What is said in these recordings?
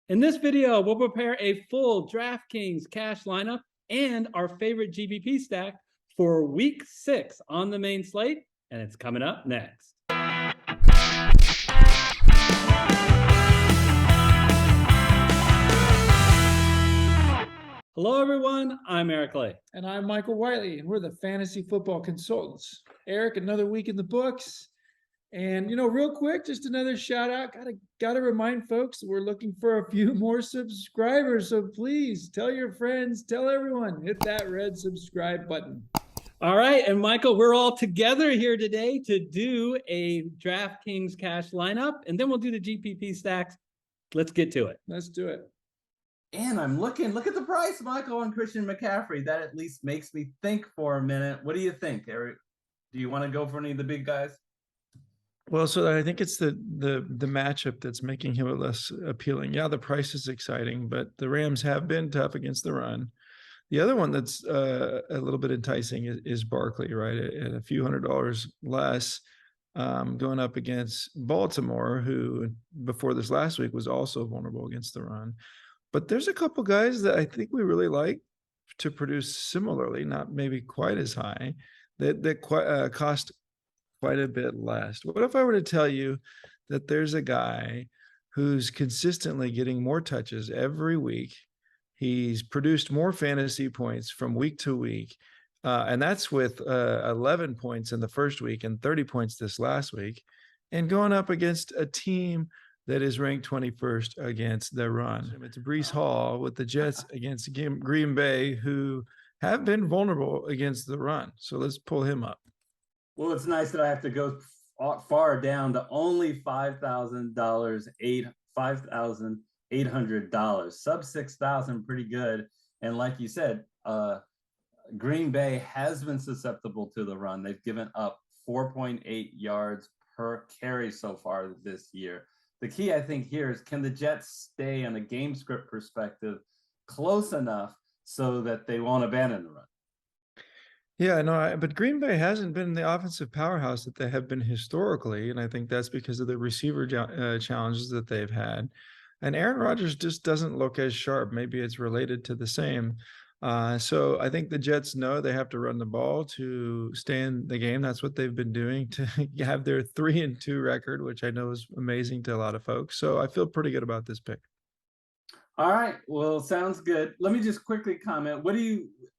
In this video, we'll prepare a full DraftKings cash lineup and our favorite GPP stack for week 6 on the main slate, and it's coming up next. Hello, everyone. I'm Eric Lay. And I'm Michael WIley, and we're the Fantasy Football Consultants. Eric, another week in the books. And, real quick, just another shout out. Gotta remind folks we're looking for a few more subscribers. So please tell your friends, tell everyone, hit that red subscribe button. All right. And Michael, we're all together here today to do a DraftKings cash lineup, and then we'll do the GPP stacks. Let's get to it. Let's do it. And I'm look at the price, Michael, on Christian McCaffrey. That at least makes me think for a minute. What do you think, Eric? Do you want to go for any of the big guys? Well, so I think it's the matchup that's making him less appealing. Yeah, the price is exciting, but the Rams have been tough against the run. The other one that's a little bit enticing is Barkley, right? At a few $100s less, going up against Baltimore, who before this last week was also vulnerable against the run. But there's a couple guys that I think we really like to produce similarly, not maybe quite as high, that cost quite a bit less. What if I were to tell you that there's a guy who's consistently getting more touches every week? He's produced more fantasy points from week to week, and that's with 11 points in the first week and 30 points this last week, and going up against a team that is ranked 21st against the run. It's Breece Hall with the Jets against Green Bay, who have been vulnerable against the run. So let's pull him up. Well, it's nice that I have to go far down to only $5,800, sub $6,000, pretty good. And like you said, Green Bay has been susceptible to the run. They've given up 4.8 yards per carry so far this year. The key, I think, here is, can the Jets stay on a game script perspective close enough so that they won't abandon the run? Yeah, no, but Green Bay hasn't been the offensive powerhouse that they have been historically, and I think that's because of the receiver challenges that they've had. And Aaron Rodgers just doesn't look as sharp. Maybe it's related to the same. So I think the Jets know they have to run the ball to stay in the game. That's what they've been doing to have their 3-2 record, which I know is amazing to a lot of folks. So I feel pretty good about this pick. All right. Well, sounds good. Let me just quickly comment.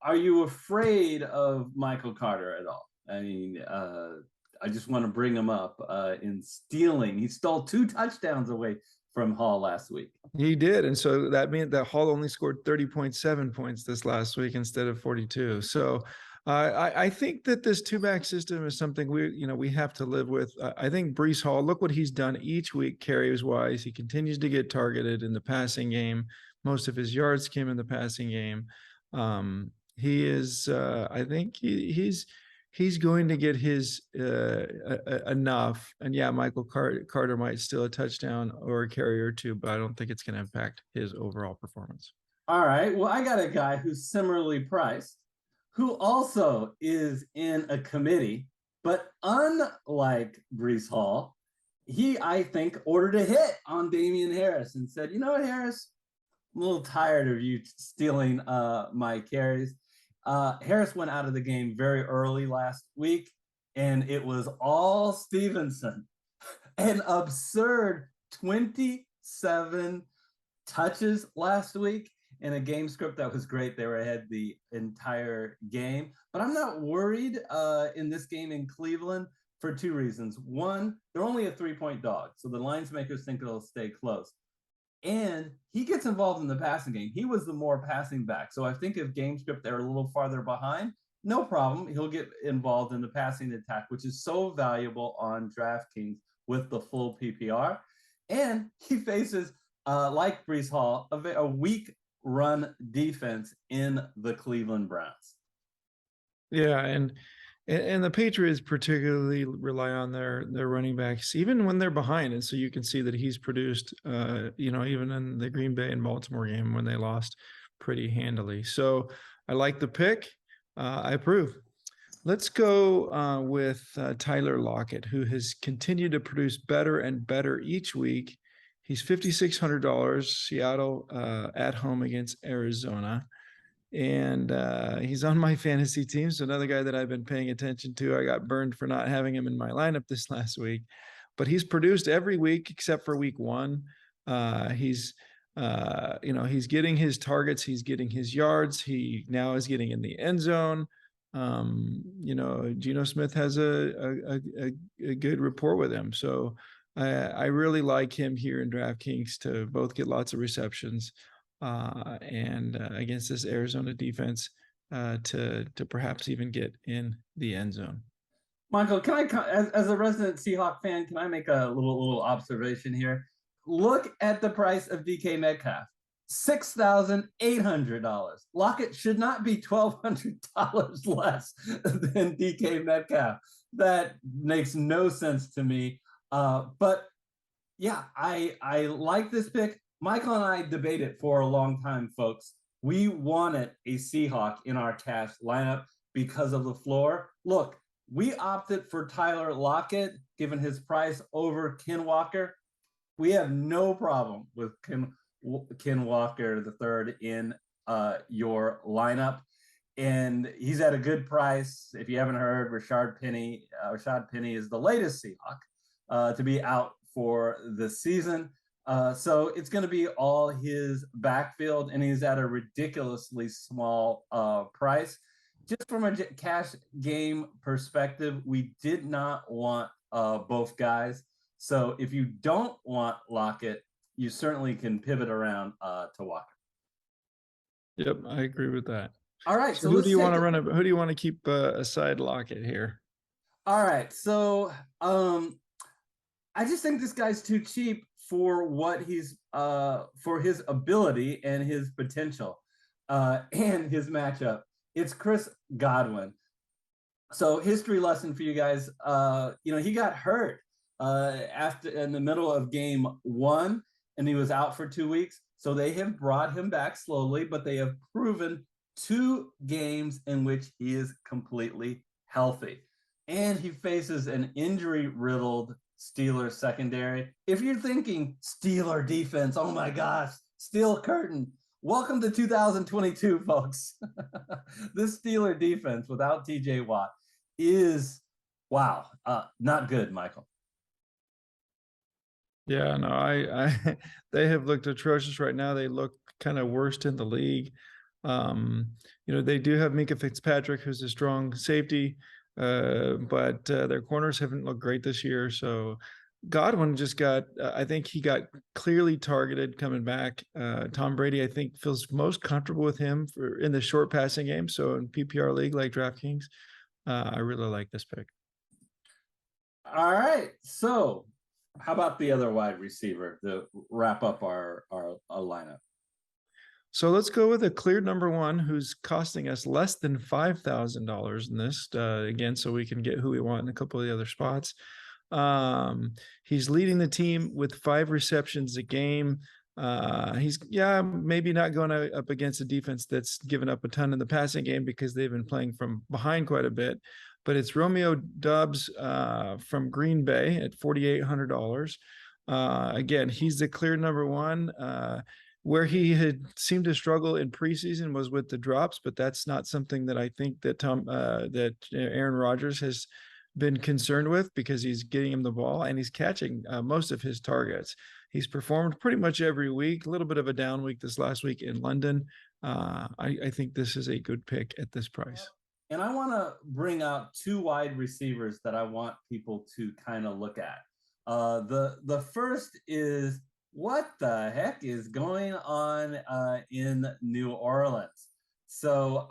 Are you afraid of Michael Carter at all? I mean, I just want to bring him up in stealing. He stole 2 touchdowns away from Hall last week. He did. And so that meant that Hall only scored 30.7 points this last week instead of 42. So I think that this 2-back system is something we have to live with. I think Breece Hall, look what he's done each week carries wise. He continues to get targeted in the passing game. Most of his yards came in the passing game. He is, I think he's going to get his enough. And yeah, Michael Carter might steal a touchdown or a carry or 2, but I don't think it's going to impact his overall performance. All right. Well, I got a guy who's similarly priced, who also is in a committee, but unlike Breece Hall, he, I think, ordered a hit on Damian Harris and said, you know what, Harris, I'm a little tired of you stealing my carries. Harris went out of the game very early last week, and it was all Stevenson. An absurd 27 touches last week in a game script that was great. They were ahead the entire game. But I'm not worried in this game in Cleveland for 2 reasons. One, they're only a 3-point dog, so the lines makers think it'll stay close. And he gets involved in the passing game. He was the more passing back. So I think if game script they're a little farther behind, no problem. He'll get involved in the passing attack, which is so valuable on DraftKings with the full PPR. And he faces, like Breece Hall, a weak run defense in the Cleveland Browns. Yeah, and the Patriots particularly rely on their running backs, even when they're behind. And so you can see that he's produced, even in the Green Bay and Baltimore game when they lost pretty handily. So I like the pick. I approve. Let's go with Tyler Lockett, who has continued to produce better and better each week. He's $5,600, Seattle at home against Arizona. And he's on my fantasy team. So another guy that I've been paying attention to. I got burned for not having him in my lineup this last week, but he's produced every week except for week 1. He's he's getting his targets, he's getting his yards. He now is getting in the end zone. Geno Smith has a good rapport with him. So I really like him here in DraftKings to both get lots of receptions and against this Arizona defense to perhaps even get in the end zone. Michael, can I, as a resident Seahawk fan, can I make a little observation here? Look at the price of DK Metcalf, $6,800. Lockett should not be $1,200 less than DK Metcalf. That makes no sense to me. But yeah, I like this pick. Michael and I debated for a long time, folks. We wanted a Seahawk in our cash lineup because of the floor. Look, we opted for Tyler Lockett, given his price, over Ken Walker. We have no problem with Ken Walker III in your lineup. And he's at a good price. If you haven't heard, Rashad Penny is the latest Seahawk to be out for the season. So it's going to be all his backfield, and he's at a ridiculously small price. Just from a cash game perspective, we did not want both guys. So if you don't want Lockett, you certainly can pivot around to Walker. Yep, I agree with that. All right. So who do you want to run? Who do you want to keep aside Lockett here? All right. So I just think this guy's too cheap for what he's for his ability and his potential and his matchup. It's Chris Godwin. So history lesson for you guys. He got hurt after in the middle of game 1, and he was out for 2 weeks. So they have brought him back slowly, but they have proven 2 games in which he is completely healthy. And he faces an injury-riddled Steelers secondary. If you're thinking Steeler defense, oh my gosh, steel curtain. Welcome to 2022, folks. This Steeler defense without TJ Watt is, wow, not good, Michael. Yeah, no, I they have looked atrocious right now. They look kind of worst in the league. They do have Minka Fitzpatrick, who's a strong safety, but their corners haven't looked great this year. So Godwin just got, I think he got clearly targeted coming back. Tom Brady, I think, feels most comfortable with him in the short passing game. So in PPR league like DraftKings, I really like this pick. All right. So how about the other wide receiver to wrap up our lineup? So let's go with a clear number 1 who's costing us less than $5,000 in this, again, so we can get who we want in a couple of the other spots. He's leading the team with 5 receptions a game. He's maybe not going up against a defense that's given up a ton in the passing game because they've been playing from behind quite a bit. But it's Romeo Doubs from Green Bay at $4,800. Again, he's the clear number 1. Where he had seemed to struggle in preseason was with the drops, but that's not something that I think that Aaron Rodgers has been concerned with, because he's getting him the ball and he's catching most of his targets. He's performed pretty much every week, a little bit of a down week this last week in London. I think this is a good pick at this price. And I want to bring out 2 wide receivers that I want people to kind of look at. The first is, what the heck is going on in New Orleans? So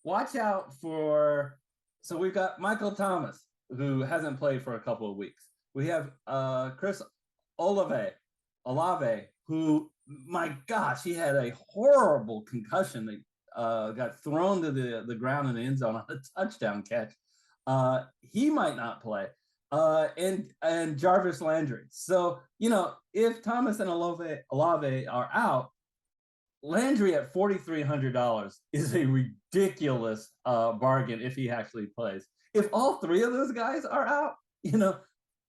watch out for, so we've got Michael Thomas, who hasn't played for a couple of weeks. We have Chris Olave, who, my gosh, he had a horrible concussion that got thrown to the ground in the end zone on a touchdown catch. He might not play. And Jarvis Landry. So, if Thomas and Olave are out, Landry at $4,300 is a ridiculous bargain if he actually plays. If all 3 of those guys are out,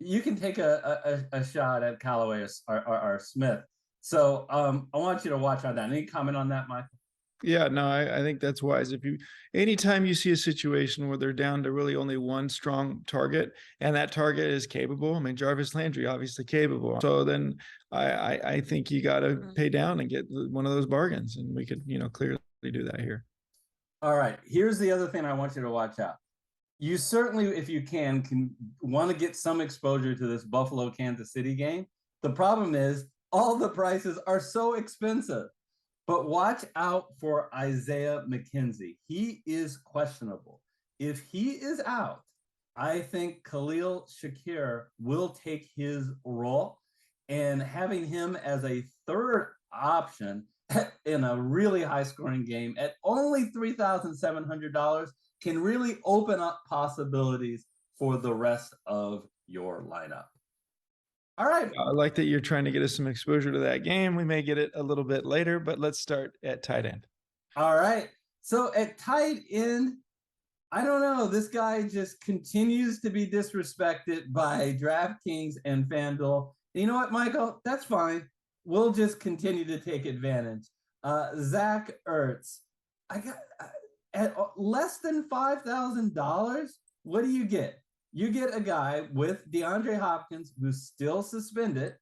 you can take a shot at Callaway or Smith. So I want you to watch on that. Any comment on that, Michael? Yeah, no, I think that's wise. Anytime you see a situation where they're down to really only one strong target and that target is capable, I mean, Jarvis Landry, obviously capable. So then I think you got to pay down and get one of those bargains. And we could, clearly do that here. All right. Here's the other thing I want you to watch out. You certainly, if you can want to get some exposure to this Buffalo Kansas City game. The problem is all the prices are so expensive. But watch out for Isaiah McKenzie. He is questionable. If he is out, I think Khalil Shakir will take his role, and having him as a third option in a really high scoring game at only $3,700 can really open up possibilities for the rest of your lineup. All right. I like that you're trying to get us some exposure to that game. We may get it a little bit later, but let's start at tight end. All right. So at tight end, I don't know. This guy just continues to be disrespected by DraftKings and FanDuel. You know what, Michael? That's fine. We'll just continue to take advantage. Zach Ertz. I got at less than $5,000. What do you get? You get a guy with DeAndre Hopkins, who's still suspended,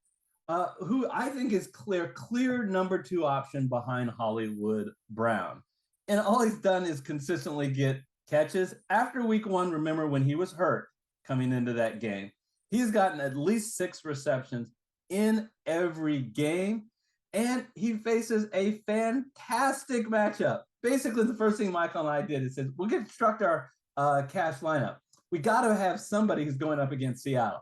who I think is clear number 2 option behind Hollywood Brown. And all he's done is consistently get catches. After week 1, remember when he was hurt coming into that game, he's gotten at least 6 receptions in every game. And he faces a fantastic matchup. Basically, the first thing Michael and I did is said, we'll construct our cash lineup. We got to have somebody who's going up against Seattle,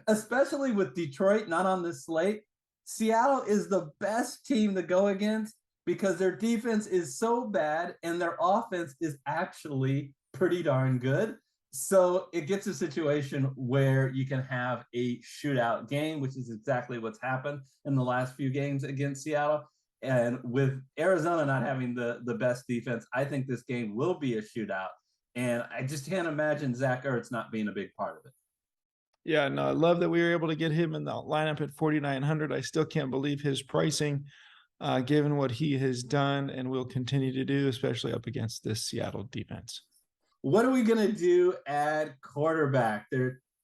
especially with Detroit not on this slate. Seattle is the best team to go against because their defense is so bad and their offense is actually pretty darn good. So it gets a situation where you can have a shootout game, which is exactly what's happened in the last few games against Seattle. And with Arizona not having the best defense, I think this game will be a shootout. And I just can't imagine Zach Ertz not being a big part of it. Yeah, no, I love that we were able to get him in the lineup at 4,900. I still can't believe his pricing, given what he has done and will continue to do, especially up against this Seattle defense. What are we going to do at quarterback?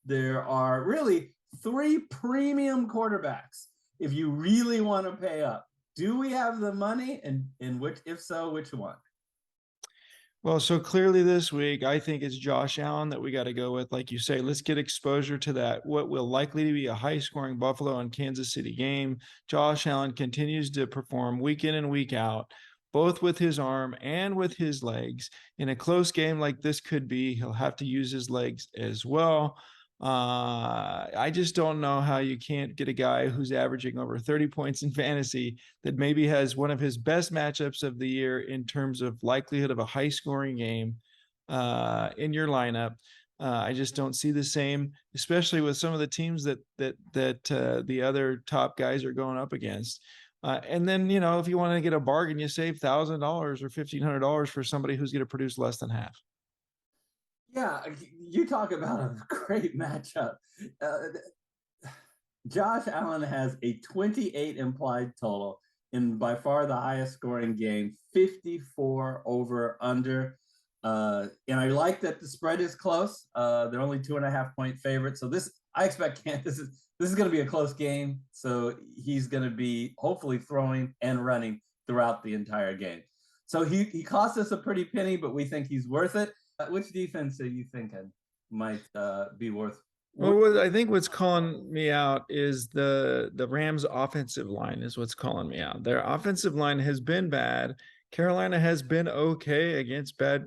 There are really 3 premium quarterbacks if you really want to pay up. Do we have the money? And which, if so, which one? Well, so clearly this week, I think it's Josh Allen that we got to go with. Like you say, let's get exposure to that. What will likely to be a high-scoring Buffalo and Kansas City game. Josh Allen continues to perform week in and week out, both with his arm and with his legs. In a close game like this could be, he'll have to use his legs as well. I just don't know how you can't get a guy who's averaging over 30 points in fantasy that maybe has one of his best matchups of the year in terms of likelihood of a high scoring game in your lineup. I just don't see the same, especially with some of the teams that the other top guys are going up against. And then, if you want to get a bargain, you save $1,000 or $1,500 for somebody who's going to produce less than half. Yeah, you talk about a great matchup. Josh Allen has a 28 implied total in by far the highest scoring game, 54 over under. And I like that the spread is close. They're only 2.5 point favorites. So I expect this is going to be a close game. So he's going to be hopefully throwing and running throughout the entire game. So he cost us a pretty penny, but we think he's worth it. Which defense are you thinking might be worth? Well, I think what's calling me out is the Rams' offensive line is what's calling me out. Their offensive line has been bad. Carolina has been okay against getting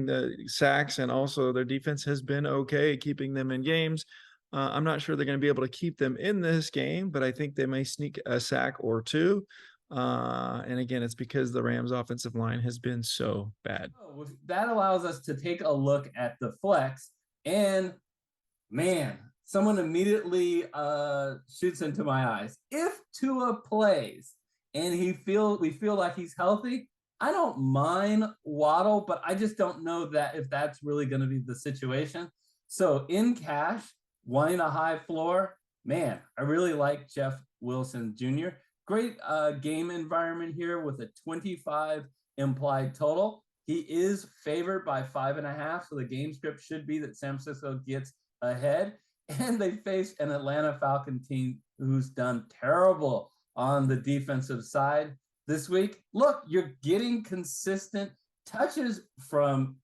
the sacks, and also their defense has been okay keeping them in games. I'm not sure they're going to be able to keep them in this game, but I think they may sneak a sack or 2. And again, it's because the Rams offensive line has been so bad. That allows us to take a look at the flex, and man, someone immediately shoots into my eyes. If Tua plays and we feel like he's healthy, I don't mind Waddle, but I just don't know that if that's really going to be the situation. So in cash, wanting a high floor, man, I really like Jeff Wilson Jr. Great game environment here with a 25 implied total. He is favored by 5.5, so the game script should be that San Francisco gets ahead. And they face an Atlanta Falcon team who's done terrible on the defensive side this week. Look, you're getting consistent touches from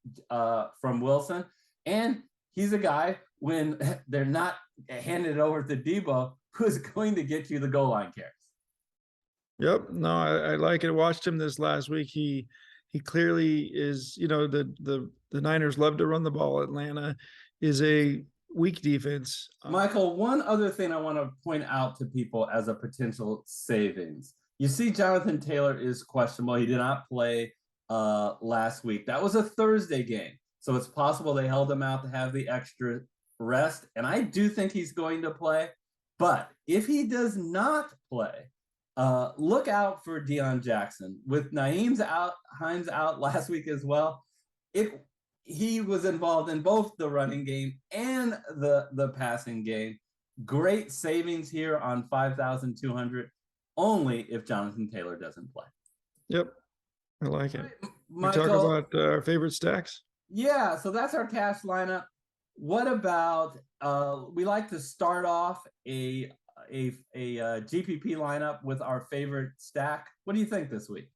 Wilson, and he's a guy when they're not handed over to Debo who's going to get you the goal line carries. Yep. No, I like it. I watched him this last week. He clearly is, the Niners love to run the ball. Atlanta is a weak defense. Michael, one other thing I want to point out to people as a potential savings. You see Jonathan Taylor is questionable. He did not play last week. That was a Thursday game. So it's possible they held him out to have the extra rest. And I do think he's going to play. But if he does not play, look out for Deion Jackson. With Hines out last week as well, he was involved in both the running game and the passing game. Great savings here on 5,200, only if Jonathan Taylor doesn't play. Yep, I like it. Michael, we talk about our favorite stacks? Yeah, so that's our cash lineup. What about we like to start off a GPP lineup with our favorite stack. What do you think this week?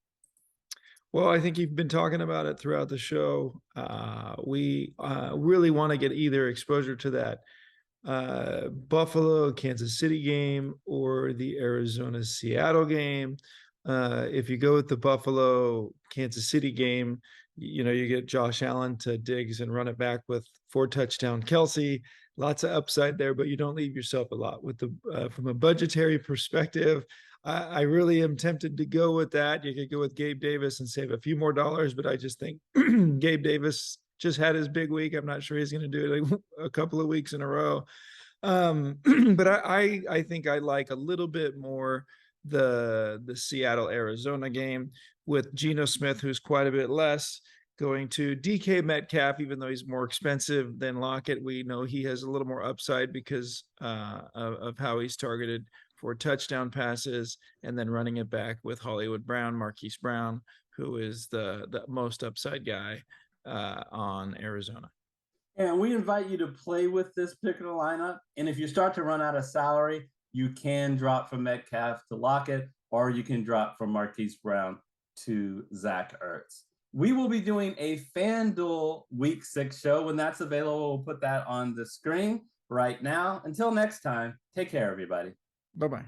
Well, I think you've been talking about it throughout the show. We really want to get either exposure to that Buffalo Kansas City game or the Arizona Seattle game. If you go with the Buffalo Kansas City game, you get Josh Allen to Diggs and run it back with 4-touchdown Kelsey. Lots of upside there, but you don't leave yourself a lot with from a budgetary perspective. I really am tempted to go with that. You could go with Gabe Davis and save a few more dollars, but I just think Gabe Davis just had his big week. I'm not sure he's going to do it a couple of weeks in a row. But I think I like a little bit more the Seattle Arizona game with Geno Smith, who's quite a bit less, going to DK Metcalf, even though he's more expensive than Lockett. We know he has a little more upside because of how he's targeted for touchdown passes, and then running it back with Hollywood Brown, Marquise Brown, who is the most upside guy on Arizona. And we invite you to play with this particular lineup. And if you start to run out of salary, you can drop from Metcalf to Lockett, or you can drop from Marquise Brown to Zach Ertz. We will be doing a FanDuel Week 6 show. When that's available, we'll put that on the screen right now. Until next time, take care, everybody. Bye-bye.